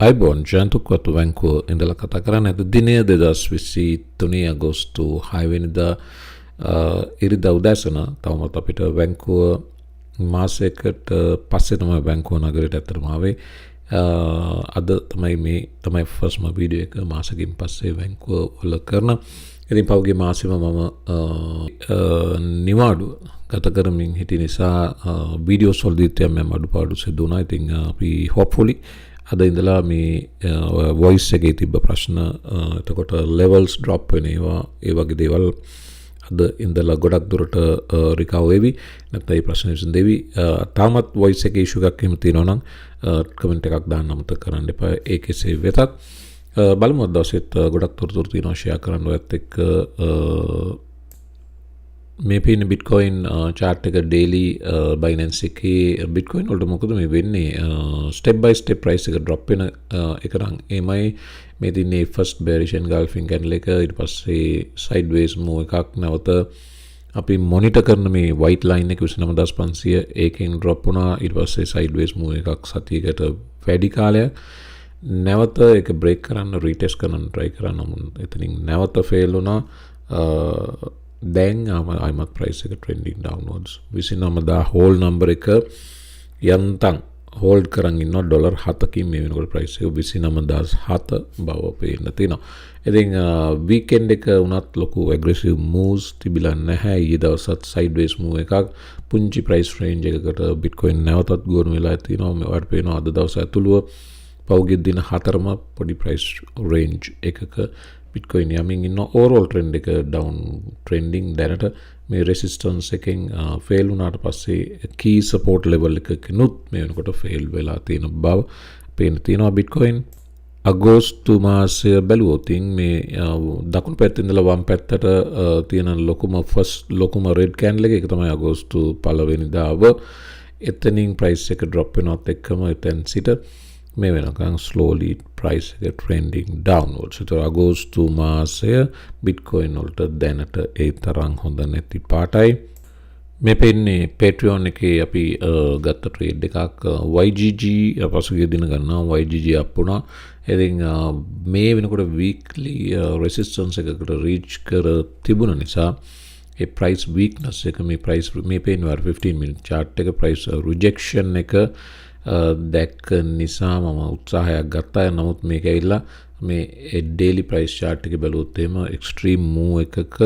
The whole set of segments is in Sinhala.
අයිබෝන් ජයන්ත උක්වත්ත බැංකුව ඉඳලා කතා කරන්නේ අද දිනය 2023 අගෝස්තු 6 වෙනිදා ඉරිදා උදෑසන. තවමත් අපිට බැංකුව මාසයකට පස්සේ තමයි බැංකුව නගරයට ඇත්තටම ආවේ. අද තමයි ෆස්ට්ම වීඩියෝ එක මාසකින් පස්සේ බැංකුව වල කරන. ඉතින් පහුගිය මාසෙම මම නිවාඩුව ගත කරමින් හිටිය නිසා වීඩියෝස් වලදීත් යම් අඩුපාඩු සිදු වුණා. ඉතින් අපි hopefully අද ඉඳලා මේ voice එකේ තිබ්බ ප්‍රශ්න එතකොට levels drop වෙන ඒවා ඒ වගේ දේවල් අද ඉඳලා ගොඩක් දුරට recover වෙවි. නැත්නම් මේ ප්‍රශ්න විසඳෙවි. තාමත් voice එකේ issue එකක් එහෙම තියෙනවා නම් comment එකක් දාන්න අමතක කරන්න එපා. ඒකෙසේ වෙතත් බලමු අද දවසෙත් ගොඩක් තොරතුරු තියෙනවා share කරන්න ඔයත් එක්ක. මේ පින්න Bitcoin chart එක daily Binance එකේ Bitcoin වලට මොකද මේ වෙන්නේ step by step price එක drop වෙන එක නම් එමයි මේ දිනේ first bearish engulfing candle එක ඊට පස්සේ sideways move එකක් නැවත අපි monitor කරන මේ white line එක 29500 ඒකෙන් drop වුණා. ඊට පස්සේ sideways move එකක් සතියකට වැඩි කාලයක් නැවත ඒක break කරන්න retest කරන්න try කරා. නමුත් එතනින් නැවත fail වුණා. දැන් ආයිමත් price එක trending downwards 29000 whole number එක යන්තම් hold කරන් ඉන්නවා ඩොලර් 7කින් මේ වෙනකොට price එක 29007 බව පේන්න තියෙනවා. ඉතින් weekend එක උනත් ලොකු aggressive moves තිබිලා නැහැ. ඊයේ දවසත් sideways move එකක් පුංචි price range එකකට Bitcoin නැවතත් ගොනු වෙලා තියෙනවා. මේවට පේනවා අද දවස ඇතුළුව පහුගිය දින 4ම පොඩි price range එකක Bitcoin යමින් ඉන්න overall trend එක down trending දැනට මේ resistance එකෙන් fail වුණාට පස්සේ key support level එකකිනුත් මේ වෙනකොට fail වෙලා තියෙන බව පේන තියෙනවා. Bitcoin අගෝස්තු මාසය බැලුවොත් මේ දකුණු පැත්තේ ඉඳලා වම් පැත්තට තියෙන ලොකුම red candle එක තමයි අගෝස්තු 1 වෙනිදාව. එතනින් price එක drop වෙනවත් එක්කම එතෙන් සිට මේ වෙනකන් slowly price එක trending downwards. ඒතර අගෝස්තු මාසය Bitcoin වලට දැනට ඒ තරම් හොඳ නැති පාටයි. මේ පෙන්නේ Patreon එකේ අපි ගත්ත trade එකක් YGG පසුගිය දින ගන්නවා YGG up වුණා. ඉතින් මේ වෙනකොට weekly resistance එකකට reach කර තිබුණ නිසා ඒ price weakness එක මේ පෙන්නේ 15 minute chart එක price rejection එක දැක්ක නිසා මම උත්සාහයක් ගත්තා. නමුත් මේක ඇවිල්ලා මේ daily price chart එක බැලුවොත් එහෙම extreme move එකක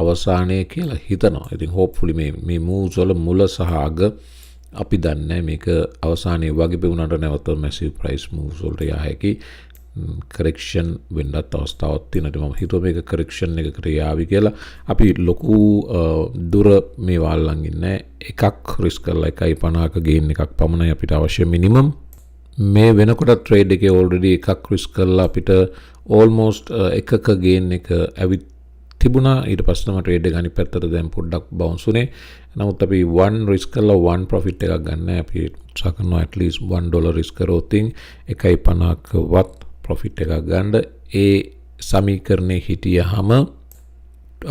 අවසානයේ කියලා හිතනවා. ඉතින් hopefully මේ moves වල මුල සහ අග අපි දන්නේ මේක අවසානයේ වගේ පෙවුනට නැවත massive price moves වලට යා හැකි correction වෙන්නත් අවස්ථාවක් තියෙනවා. මම හිතුවා මේක correction එකකට යාවි කියලා. අපි ලොකු දුර මේ වල්ලන් ඉන්නේ එකක් risk කරලා 1.50ක gain එකක් පමණයි අපිට අවශ්‍ය minimum. මේ වෙනකොට trade එකේ already එකක් risk කරලා අපිට almost එකක gain එක ඇවිත් තිබුණා. ඊට පස්සේ තමයි trade එක අනිත් පැත්තට දැන් පොඩ්ඩක් bounce උනේ. නමුත් අපි 1 risk කරලා 1 profit එකක් ගන්න. අපි උත්සාහ කරනවා at least $1 risk කරොත් 1.50කවත් profit එකක් ගන්න. ඒ සමීකරණේ හිටියහම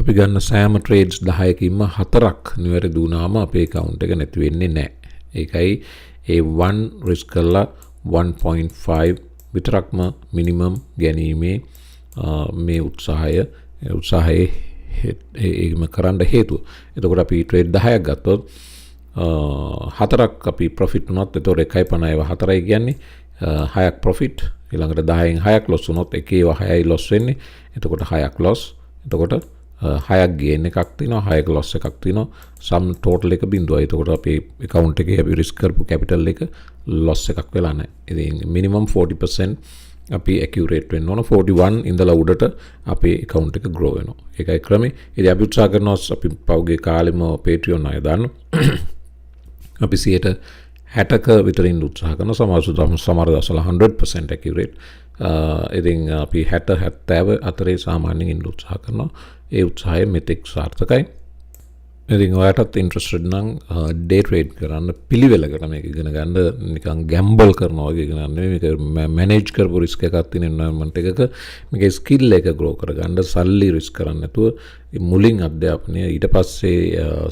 අපි ගන්න සෑම trades 10කින්ම 4ක් නිවැරදි වුණාම අපේ account එක නැති වෙන්නේ නැහැ. ඒකයි ඒ 1 risk කරලා 1.5 විතරක්ම minimum ගැනීමේ මේ උත්සාහයේ ඒකම කරන්න හේතුව. එතකොට අපි trade 10ක් ගත්තොත් 4ක් අපි profit වුණත් එතකොට 1.50 4යි කියන්නේ 6ක් profit. ඊළඟට 10න් 6ක් loss වුණොත් එකේ 6යි loss වෙන්නේ. එතකොට 6ක් loss. එතකොට 6ක් gain එකක් තියෙනවා 6ක loss එකක් තියෙනවා. sum total එක බිඳුවයි. එතකොට අපේ account එකේ අපි risk කරපු capital එක loss එකක් වෙලා නැහැ. ඉතින් minimum 40% අපි accurate වෙන්න ඕන. 41 ඉඳලා උඩට අපේ account එක grow වෙනවා. ඒකයි ක්‍රමේ. ඉතින් අපි උත්සාහ කරනවා අපි පහුගිය කාලෙම Patreon අය දාන්න. අපි 60ක විතරින් උත්සාහ කරන සමහර දවස්වල 100% accurate. ඉතින් අපි 60-70 අතරේ සාමාන්‍යයෙන් ඉන්න උත්සාහ කරනවා. ඒ උත්සාහය මෙතෙක් සාර්ථකයි. ඉතින් ඔයාලටත් interested නම් day trade කරන්න පිළිවෙලකට මේක ඉගෙන ගන්න නිකන් gamble කරනවා වගේ ඉගෙන ගන්න නෙමෙයි. මේක manage කරපු risk එකක් තියෙන environment එකක මේක skill එක grow කරගන්න සල්ලි risk කරන්න නැතුව මුලින් අධ්‍යාපනය ඊට පස්සේ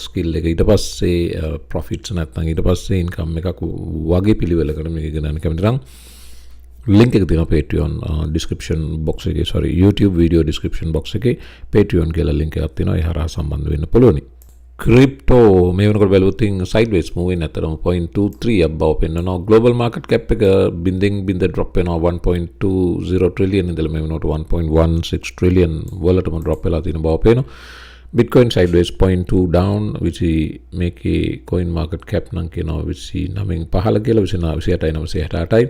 skill එක ඊට පස්සේ profits නැත්නම් ඊට පස්සේ income එකක් වගේ පිළිවෙලකට මේක ඉගෙන ගන්න කැමති නම් ලින්ක් එක තියෙනවා Patreon description box එකේ YouTube video description box එකේ Patreon කියලා link එකක් තියෙනවා. ඒ හරහා සම්බන්ධ වෙන්න පුළුවනි. Crypto මේ වෙනකොට බැලුවොත් sideways move වෙන අතරම 0.23 above පෙන්නනවා. global market cap එක බින්දෙන් drop වෙනවා 1.20 trillion ඉඳලා මේ වෙනකොට 1.16 trillion වලටම drop වෙලා තියෙන බව පේනවා. Bitcoin sideways 0.2 down which මේකේ coin market cap නම් කියනවා 29 පහළ කියලා 28.968යි.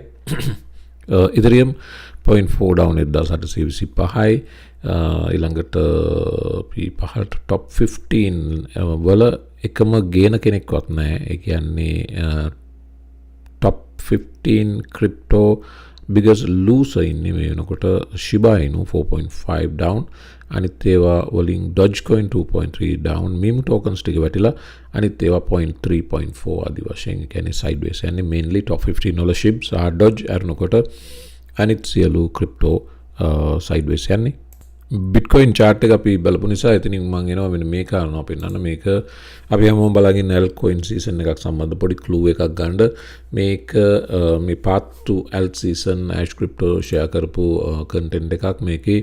Ethereum 0.4 down 1825යි. ඊළඟට පහළට top 15 වල එකම ගේන කෙනෙක්වත් නැහැ. ඒ කියන්නේ top 15 crypto biggest loser ඉන්නේ මේ වෙනකොට Shiba Inu 4.5 down. අනිත් ඒවා වලින් Dogecoin 2.3 down. meme tokens ටික වැටිලා අනිත් ඒවා 0.3 0.4 ආදි වශයෙන් කියන්නේ sideways යන්නේ mainly top 15 වල SHIB සහ Doge අරනකොට අනිත් සියලු crypto sideways යන්නේ. Bitcoin chart එක අපි බලපු නිසා එතනින් මම එනවා මෙන්න මේ කාරණාව පෙන්නන්න. මේක අපි හැමෝම බලගෙන altcoin season එකක් සම්බන්ධ පොඩි clue එකක් ගන්න. මේක මේ path to alt season ash crypto share කරපු content එකක්. මේකේ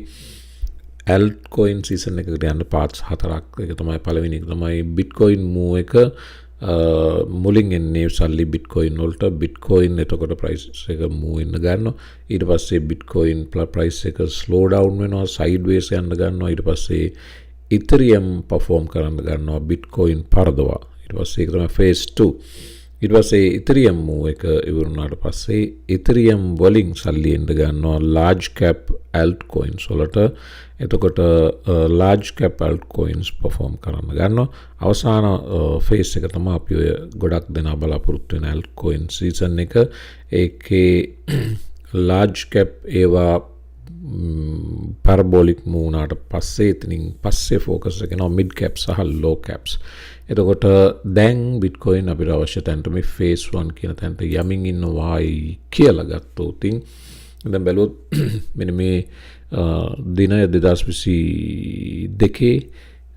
altcoin season එකකට යන parts හතරක්. ඒක තමයි පළවෙනි එක තමයි Bitcoin move එක. මුලින් එන්නේ සල්ලි Bitcoin වලට. Bitcoin එතකොට price එක move වෙන්න ගන්නවා. ඊට පස්සේ Bitcoin price එක slow down වෙනවා, sideways යන්න ගන්නවා. ඊට පස්සේ Ethereum perform කරන්න ගන්නවා Bitcoin පරදවා. ඊට පස්සේ ඒක තමයි phase 2. ඊට පස්සේ Ethereum move එක ඉවරුනාට පස්සේ Ethereum වලින් සල්ලි එන්න ගන්නවා large cap altcoins වලට. එතකොට large cap altcoins perform කරන්න ගන්නවා. අවසාන phase එක තමයි අපි ඔය ගොඩක් දෙනා බලාපොරොත්තු වෙන altcoin season එක. ඒකේ large cap ඒවා parabolic move උනාට පස්සේ එතනින් පස්සේ focus එක යනවා mid cap සහ low caps. එතකොට දැන් Bitcoin අපිට අවශ්‍ය තැනට මේ phase 1 කියන තැනට යමින් ඉන්නවායි කියලා ගත්තොත් දැන් බැලුවොත් මෙන්න මේ දිනය 2022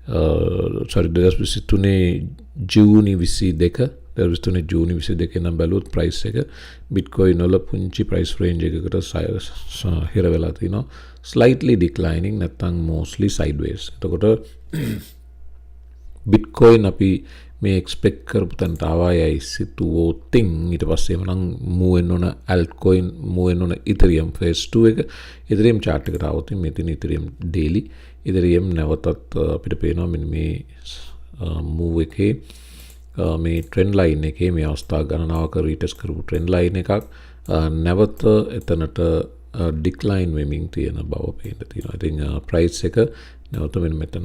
2023 ජූනි 22 ජූනි 22 නම් බැලුවොත් price එක Bitcoin වල පුංචි price range එකකට හිර වෙලා තිනවා. slightly declining නැත්නම් mostly sideways. එතකොට Bitcoin අපි මේ expect කරපු තැනට ආවයි සිතුවොත් ඊට පස්සේ මනම් move වෙන්න ඕන altcoin move වෙන්න ඕන Ethereum phase 2 එක. Ethereum chart එකට આવොත් මේ තියෙන Ethereum daily Ethereum නැවතත් අපිට පේනවා මෙන්න මේ move එකේ මේ trend line එකේ මේ අවස්ථා ගණනාවක retest කරපු trend line එකක් නැවත එතනට decline වෙමින් තියෙන බව පේන්න තියෙනවා. ඉතින් price එක නැවත මෙන්න මෙතන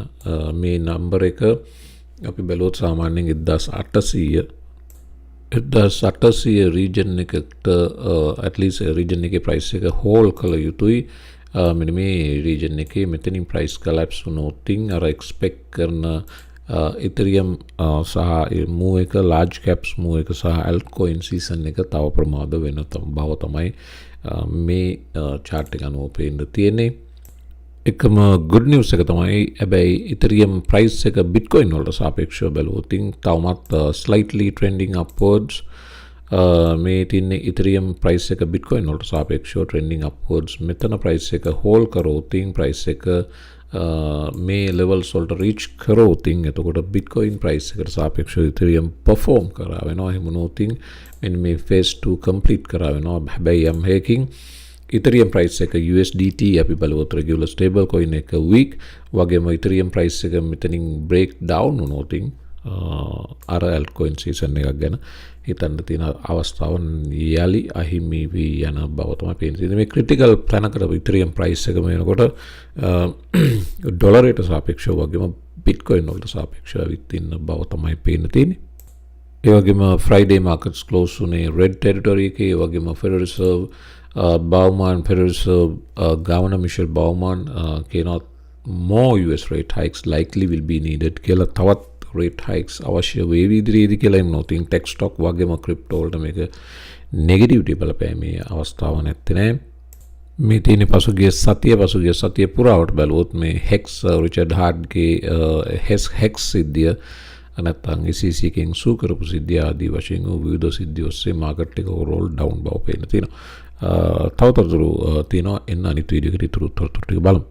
මේ number එක අපි බැලුවොත් සාමාන්‍යයෙන් 1800 region එකට at least region එකේ price එක hold කළ යුතුයි. මෙන්න මේ region එකේ මෙතනින් price collapse වුණොත් අර expect කරන Ethereum සහ move එක large caps move එක සහ altcoin season එක තව ප්‍රමාද වෙන බව තමයි මේ chart එක අනුව පේන්න තියෙන්නේ. එකම good news එක තමයි හැබැයි Ethereum price එක Bitcoin වලට සාපේක්ෂව බැලුවොත් තවමත් slightly trending upwards. මේ තින්නේ Ethereum price එක Bitcoin වලට සාපේක්ෂව trending upwards. මෙතන price එක hold කරොත් price එක මේ levels වලට reach කරොත් එතකොට Bitcoin price එකට සාපේක්ෂව Ethereum perform කරා වෙනවා. එහෙම නොත් මෙන්න මේ phase 2 complete කරා වෙනවා. හැබැයි යම් හේකින් Ethereum price එක USDT අපි බලුවොත් regular stable coin එක weak වගේම Ethereum price එක මෙතනින් break down වුණොත් අර altcoin season එකක් ගැන හිතන්න තියෙන අවස්ථාවන් යලි අහිමි වී යන බව තමයි පේන්නේ. මේ critical තැනකට Ethereum price එක වෙනකොට ඩොලරයට සාපේක්ෂව වගේම Bitcoin වලට සාපේක්ෂව විත් ඉන්න බව තමයි පේන්න තියෙන්නේ. ඒ වගේම Friday markets close උනේ red territory එකේ. ඒ වගේම Federal Reserve Federal Reserve Governor Michelle Baumann cannot more US rate hikes likely will be needed කියලා තවත් rate hikes අවශ්‍ය වේවි ඉදිරියේදී කියලා එම් නොතින් tech stock වගේම crypto වලට මේක negativity බලපෑමේ අවස්ථාවක් නැත්තේ නෑ. මේ තියෙන පසුගිය සතිය පුරාවට බැලුවොත් මේ hex Richard Hardගේ hex සිද්ධිය නැත්නම් ECC එකෙන් සූ කරපු සිද්ධිය ආදී වශයෙන් විවිධ සිද්ධි ඔස්සේ මාකට් එක overall down බව පේන තියෙනවා. තව තොරතුරු තියෙනවා එන්න අනිත් වීඩියෝ එකට ඉතුරු තොරතුරු ටික බලමු.